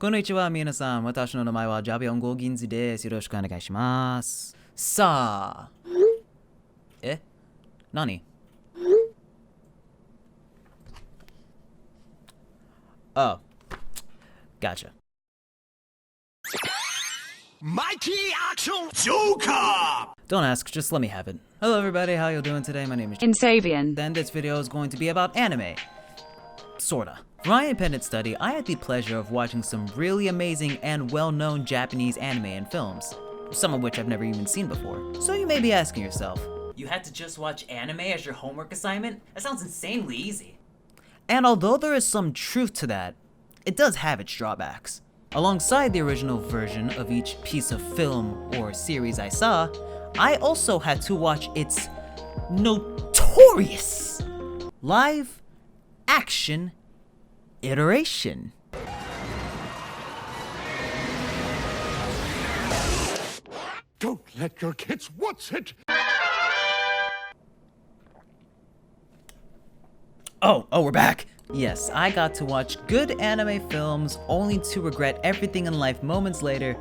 こんにちは、皆さん。私の名前はジャビオンゴーギンズです。よろしくお願いします。さあ。何？Oh. Gotcha. Mighty Action Joker! Don't ask, just let me have it. Hello everybody, how you doing today? My name is Insavian. Then this video is going to be about anime. Sorta. For my independent study, I had the pleasure of watching some really amazing and well-known Japanese anime and films, some of which I've never even seen before. So you may be asking yourself, you had to just watch anime as your homework assignment? That sounds insanely easy. And although there is some truth to that, it does have its drawbacks. Alongside the original version of each piece of film or series I saw, I also had to watch its notorious live action iteration. Don't let your kids watch it! Oh, we're back! Yes, I got to watch good anime films only to regret everything in life moments later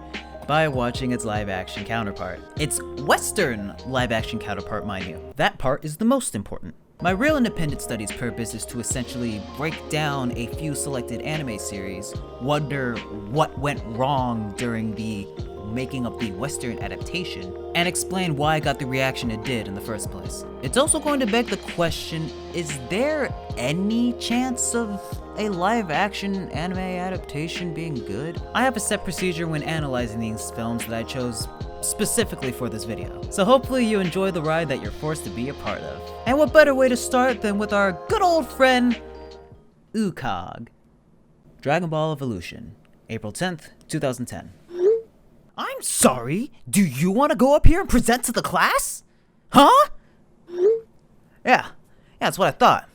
by watching its live-action counterpart. Its Western live-action counterpart, mind you. That part is the most important. My real independent studies purpose is to essentially break down a few selected anime series, wonder what went wrong during the making of the Western adaptation, and explain why I got the reaction it did in the first place. It's also going to beg the question, is there any chance of a live-action anime adaptation being good? I have a set procedure when analyzing these films that I chose specifically for this video, so hopefully you enjoy the ride that you're forced to be a part of. And what better way to start than with our good old friend, UCOG. Dragon Ball Evolution, April 10th, 2010. I'm sorry, do you want to go up here and present to the class? Huh? Yeah, that's what I thought.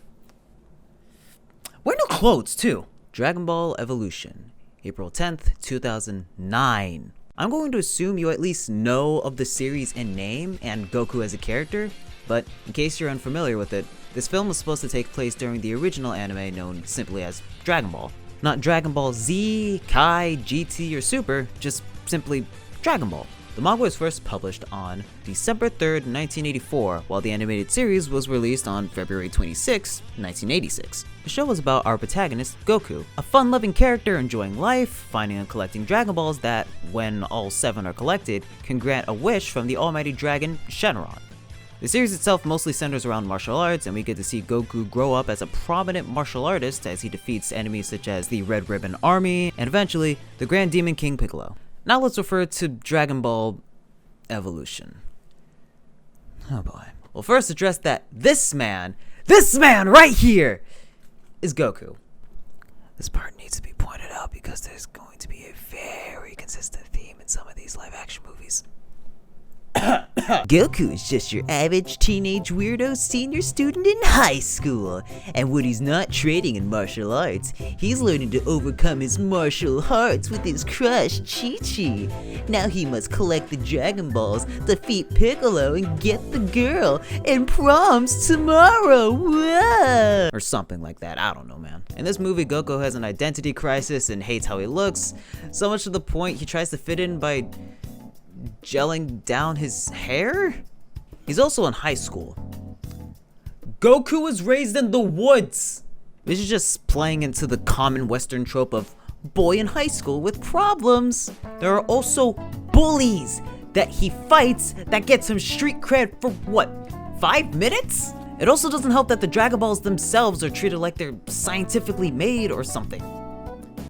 Wear new clothes, too. Dragon Ball Evolution, April 10th, 2009. I'm going to assume you at least know of the series in name and Goku as a character, but in case you're unfamiliar with it, this film was supposed to take place during the original anime known simply as Dragon Ball. Not Dragon Ball Z, Kai, GT, or Super, just simply Dragon Ball. The manga was first published on December 3rd, 1984, while the animated series was released on February 26, 1986. The show was about our protagonist, Goku, a fun-loving character enjoying life, finding and collecting Dragon Balls that, when all 7 are collected, can grant a wish from the almighty dragon, Shenron. The series itself mostly centers around martial arts, and we get to see Goku grow up as a prominent martial artist as he defeats enemies such as the Red Ribbon Army, and eventually, the Grand Demon King Piccolo. Now let's refer to Dragon Ball Evolution. Oh boy. We'll first address that this man right here, is Goku. This part needs to be pointed out because there's going to be a very consistent theme in some of these live-action movies. Goku is just your average teenage weirdo senior student in high school, and when he's not training in martial arts, he's learning to overcome his martial hearts with his crush Chi-Chi. Now he must collect the Dragon Balls, defeat Piccolo, and get the girl, and prom's tomorrow. Whoa! Or something like that, I don't know, man. In this movie, Goku has an identity crisis and hates how he looks, so much to the point he tries to fit in by gelling down his hair? He's also in high school. Goku was raised in the woods! This is just playing into the common Western trope of boy in high school with problems. There are also bullies that he fights that gets him street cred for what, 5 minutes? It also doesn't help that the Dragon Balls themselves are treated like they're scientifically made or something.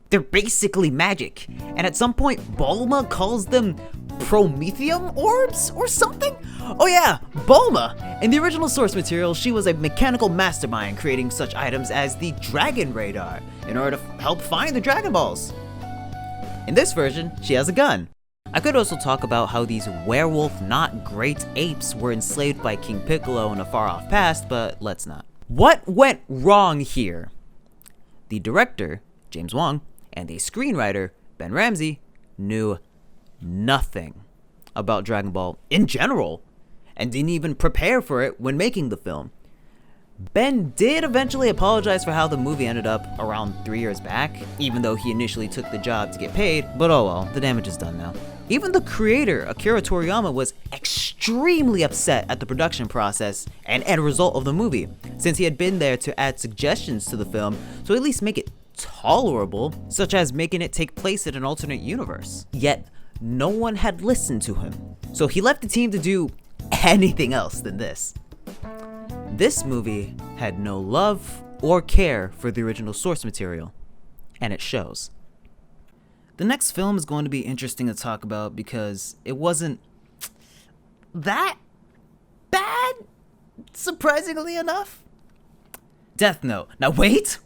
They're basically magic, and at some point Bulma calls them Prometheum orbs or something? Oh yeah, Bulma! In the original source material, she was a mechanical mastermind creating such items as the Dragon Radar in order to help find the Dragon Balls. In this version, she has a gun. I could also talk about how these werewolf not great apes were enslaved by King Piccolo in a far-off past, but let's not. What went wrong here? The director, James Wong, and the screenwriter, Ben Ramsey, knew nothing about Dragon Ball in general, and didn't even prepare for it when making the film. Ben did eventually apologize for how the movie ended up around 3 years back, even though he initially took the job to get paid, but oh well, the damage is done now. Even the creator, Akira Toriyama, was extremely upset at the production process and end result of the movie, since he had been there to add suggestions to the film to at least make it tolerable, such as making it take place in an alternate universe. Yet, no one had listened to him, so he left the team to do anything else than this. This movie had no love or care for the original source material, and it shows. The next film is going to be interesting to talk about because it wasn't that bad, surprisingly enough. Death Note. Now wait!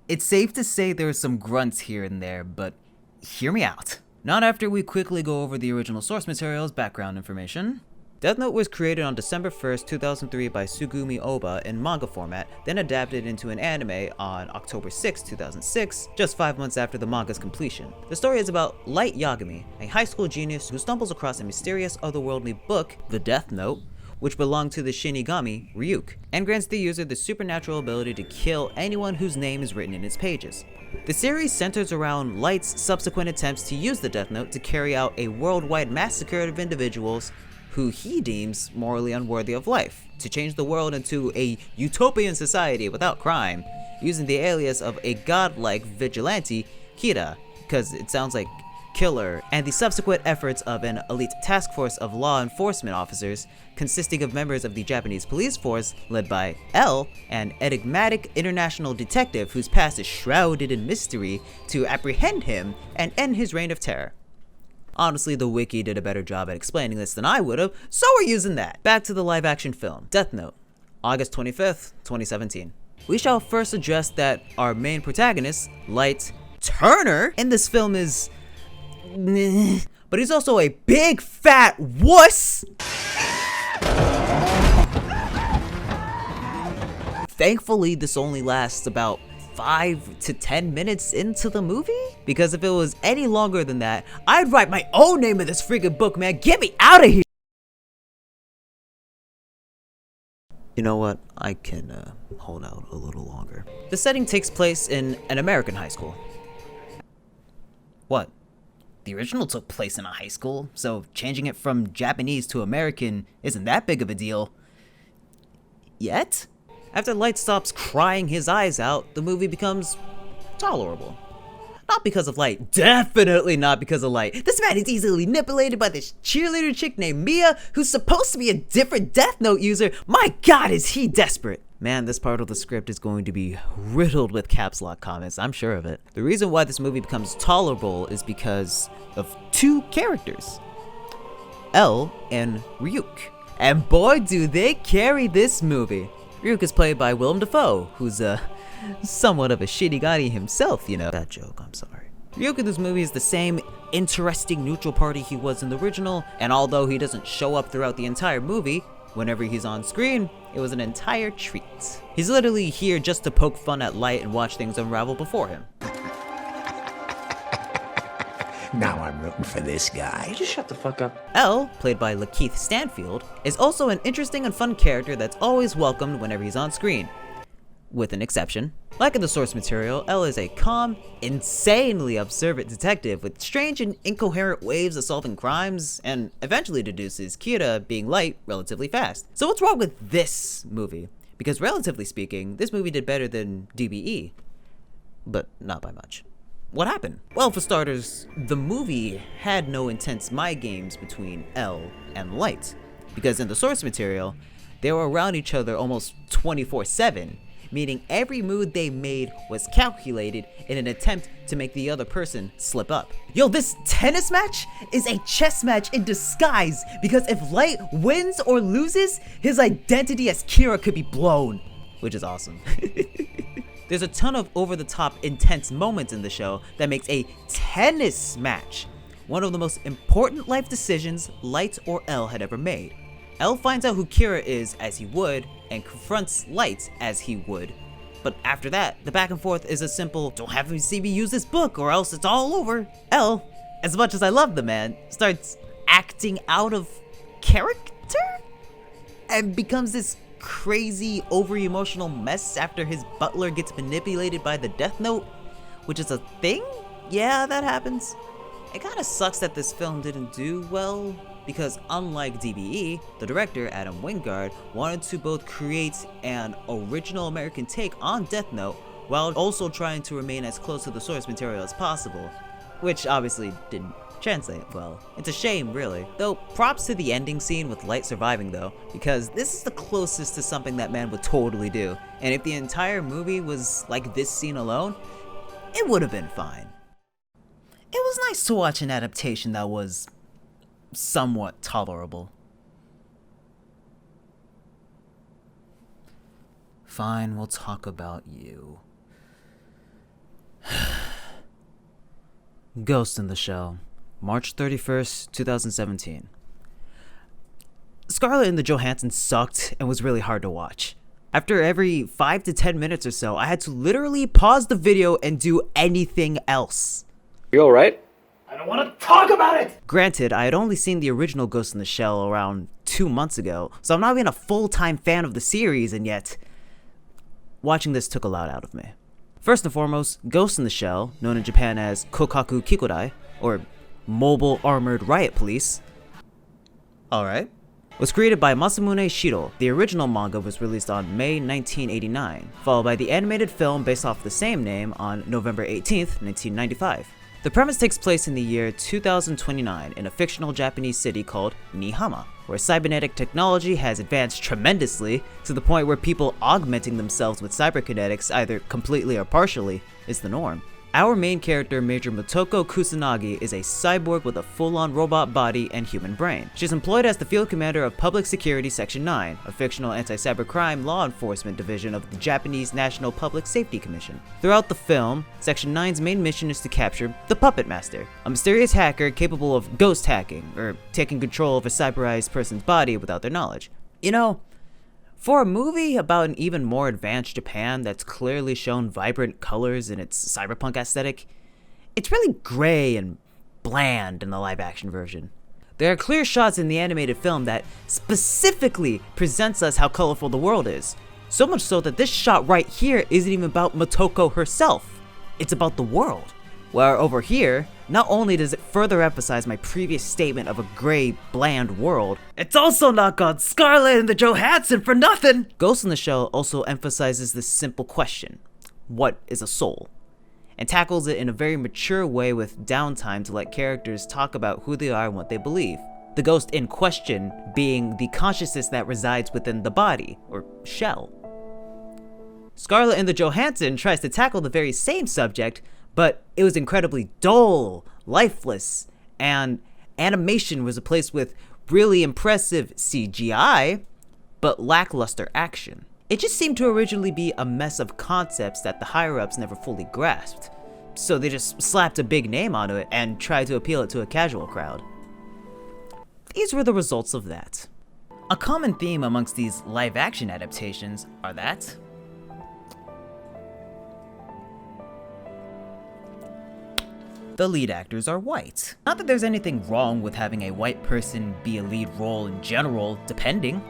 It's safe to say there are some grunts here and there, but hear me out. Not after we quickly go over the original source material's background information. Death Note was created on December 1st, 2003 by Sugumi Oba in manga format, then adapted into an anime on October 6, 2006, just 5 months after the manga's completion. The story is about Light Yagami, a high school genius who stumbles across a mysterious otherworldly book, the Death Note, which belonged to the Shinigami, Ryuk, and grants the user the supernatural ability to kill anyone whose name is written in its pages. The series centers around Light's subsequent attempts to use the Death Note to carry out a worldwide massacre of individuals who he deems morally unworthy of life, to change the world into a utopian society without crime, using the alias of a godlike vigilante, Kira, because it sounds like killer, and the subsequent efforts of an elite task force of law enforcement officers consisting of members of the Japanese police force led by L, an enigmatic international detective whose past is shrouded in mystery, to apprehend him and end his reign of terror. Honestly, the wiki did a better job at explaining this than I would've, so we're using that. Back to the live-action film, Death Note, August 25th, 2017. We shall first address that our main protagonist, Light Turner, in this film is but he's also a big fat wuss. Thankfully, this only lasts about 5 to 10 minutes into the movie, because if it was any longer than that, I'd write my own name in this freaking book, man. Get me out of here. You know what? I can hold out a little longer. The setting takes place in an American high school. What? The original took place in a high school, so changing it from Japanese to American isn't that big of a deal. Yet? After Light stops crying his eyes out, the movie becomes tolerable. Not because of Light. Definitely not because of Light. This man is easily manipulated by this cheerleader chick named Mia, who's supposed to be a different Death Note user. My god, is he desperate. Man, this part of the script is going to be riddled with caps lock comments, I'm sure of it. The reason why this movie becomes tolerable is because of two characters, L and Ryuk. And boy, do they carry this movie. Ryuk is played by Willem Dafoe, who's somewhat of a Shinigami himself, you know. That joke, I'm sorry. Ryuk in this movie is the same interesting neutral party he was in the original, and although he doesn't show up throughout the entire movie, whenever he's on screen, it was an entire treat. He's literally here just to poke fun at Light and watch things unravel before him. Now I'm rooting for this guy. Just shut the fuck up. L, played by Lakeith Stanfield, is also an interesting and fun character that's always welcomed whenever he's on screen. With an exception. Like in the source material, L is a calm, insanely observant detective with strange and incoherent ways of solving crimes, and eventually deduces Kira being Light relatively fast. So what's wrong with this movie? Because relatively speaking, this movie did better than DBE, but not by much. What happened? Well, for starters, the movie had no intense mind games between L and Light, because in the source material, they were around each other almost 24/7, meaning every move they made was calculated in an attempt to make the other person slip up. Yo, this tennis match is a chess match in disguise, because if Light wins or loses, his identity as Kira could be blown, which is awesome. There's a ton of over-the-top intense moments in the show that makes a tennis match one of the most important life decisions Light or L had ever made. L finds out who Kira is as he would, and confronts Light as he would. But after that, the back and forth is a simple, don't have him see me use this book or else it's all over. L, as much as I love the man, starts acting out of character? And becomes this crazy, over-emotional mess after his butler gets manipulated by the Death Note, which is a thing? Yeah, that happens. It kinda sucks that this film didn't do well, because unlike DBE, the director, Adam Wingard, wanted to both create an original American take on Death Note while also trying to remain as close to the source material as possible, which obviously didn't translate well. It's a shame, really. Though, props to the ending scene with Light surviving though, because this is the closest to something that man would totally do, and if the entire movie was like this scene alone, it would have been fine. It was nice to watch an adaptation that was somewhat tolerable. Fine, we'll talk about you. Ghost in the Shell, March 31st, 2017. Scarlett and the Johansson sucked and was really hard to watch. After every 5 to 10 minutes or so, I had to literally pause the video and do anything else. You alright? I don't want to talk about it! Granted, I had only seen the original Ghost in the Shell around 2 months ago, so I'm not even a full-time fan of the series, and yet watching this took a lot out of me. First and foremost, Ghost in the Shell, known in Japan as Kokaku Kikodai, or Mobile Armored Riot Police, alright, was created by Masamune Shido. The original manga was released on May 1989, followed by the animated film based off the same name on November 18th, 1995. The premise takes place in the year 2029 in a fictional Japanese city called Nihama, where cybernetic technology has advanced tremendously to the point where people augmenting themselves with cyberkinetics either completely or partially is the norm. Our main character, Major Motoko Kusanagi, is a cyborg with a full-on robot body and human brain. She's employed as the field commander of Public Security Section 9, a fictional anti-cybercrime law enforcement division of the Japanese National Public Safety Commission. Throughout the film, Section 9's main mission is to capture the Puppet Master, a mysterious hacker capable of ghost hacking, or taking control of a cyberized person's body without their knowledge. You know, for a movie about an even more advanced Japan that's clearly shown vibrant colors in its cyberpunk aesthetic, it's really gray and bland in the live-action version. There are clear shots in the animated film that specifically presents us how colorful the world is, so much so that this shot right here isn't even about Motoko herself, it's about the world. Where over here, not only does it further emphasize my previous statement of a gray, bland world, it's also not got Scarlett and the Johansson for nothing! Ghost in the Shell also emphasizes this simple question: what is a soul? And tackles it in a very mature way with downtime to let characters talk about who they are and what they believe. The ghost in question being the consciousness that resides within the body, or shell. Scarlett and the Johansson tries to tackle the very same subject, but it was incredibly dull, lifeless, and animation was replaced with really impressive CGI, but lackluster action. It just seemed to originally be a mess of concepts that the higher-ups never fully grasped, so they just slapped a big name onto it and tried to appeal it to a casual crowd. These were the results of that. A common theme amongst these live-action adaptations are that the lead actors are white. Not that there's anything wrong with having a white person be a lead role in general, depending.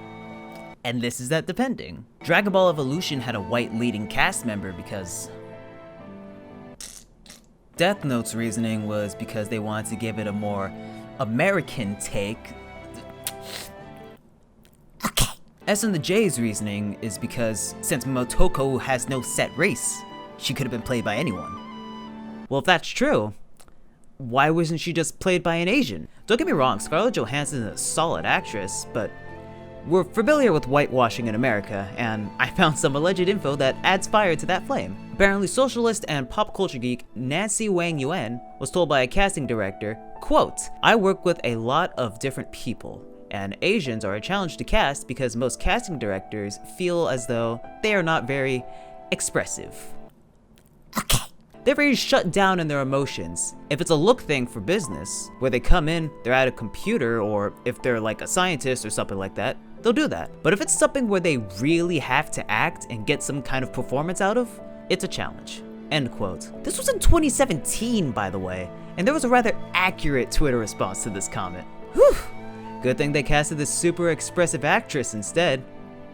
And this is that depending. Dragonball Evolution had a white leading cast member because Death Note's reasoning was because they wanted to give it a more American take. Okay. S and the J's reasoning is because since Motoko has no set race, she could have been played by anyone. Well, if that's true, why wasn't she just played by an Asian? Don't get me wrong, Scarlett Johansson is a solid actress, but we're familiar with whitewashing in America, and I found some alleged info that adds fire to that flame. Apparently, socialist and pop culture geek Nancy Wang Yuan was told by a casting director, quote, "I work with a lot of different people, and Asians are a challenge to cast because most casting directors feel as though they are not very expressive." Okay. They're very shut down in their emotions. If it's a look thing for business, where they come in, they're at a computer, or if they're like a scientist or something like that, they'll do that. But if it's something where they really have to act and get some kind of performance out of, it's a challenge. End quote. This was in 2017, by the way, and there was a rather accurate Twitter response to this comment. Whew! Good thing they casted this super expressive actress instead.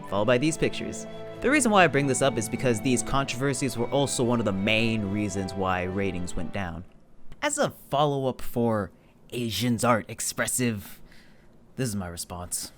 followed by these pictures. The reason why I bring this up is because these controversies were also one of the main reasons why ratings went down. As a follow-up for Asians aren't expressive, this is my response.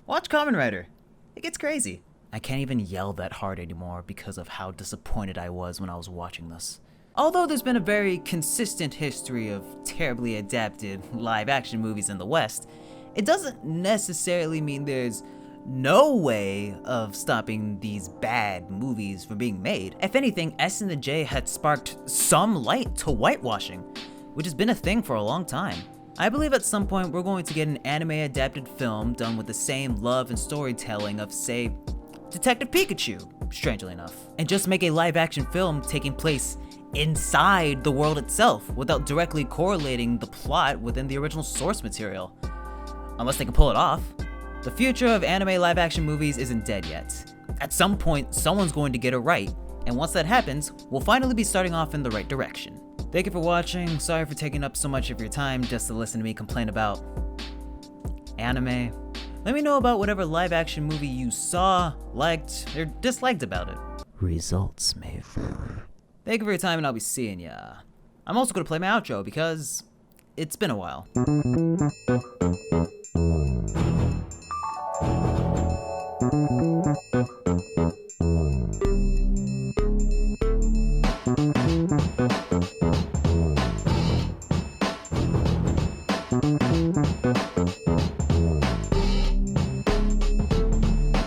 Watch Kamen Rider. It gets crazy. I can't even yell that hard anymore because of how disappointed I was when I was watching this. Although there's been a very consistent history of terribly adapted live-action movies in the West, it doesn't necessarily mean there's no way of stopping these bad movies from being made. If anything, S and the J had sparked some light to whitewashing, which has been a thing for a long time. I believe at some point we're going to get an anime-adapted film done with the same love and storytelling of, say, Detective Pikachu, strangely enough, and just make a live-action film taking place inside the world itself without directly correlating the plot within the original source material. Unless they can pull it off. The future of anime live-action movies isn't dead yet. At some point, someone's going to get it right, and once that happens, we'll finally be starting off in the right direction. Thank you for watching. Sorry for taking up so much of your time just to listen to me complain about anime. Let me know about whatever live-action movie you saw, liked, or disliked about it. Results may vary. Thank you for your time, and I'll be seeing ya. I'm also gonna play my outro because it's been a while.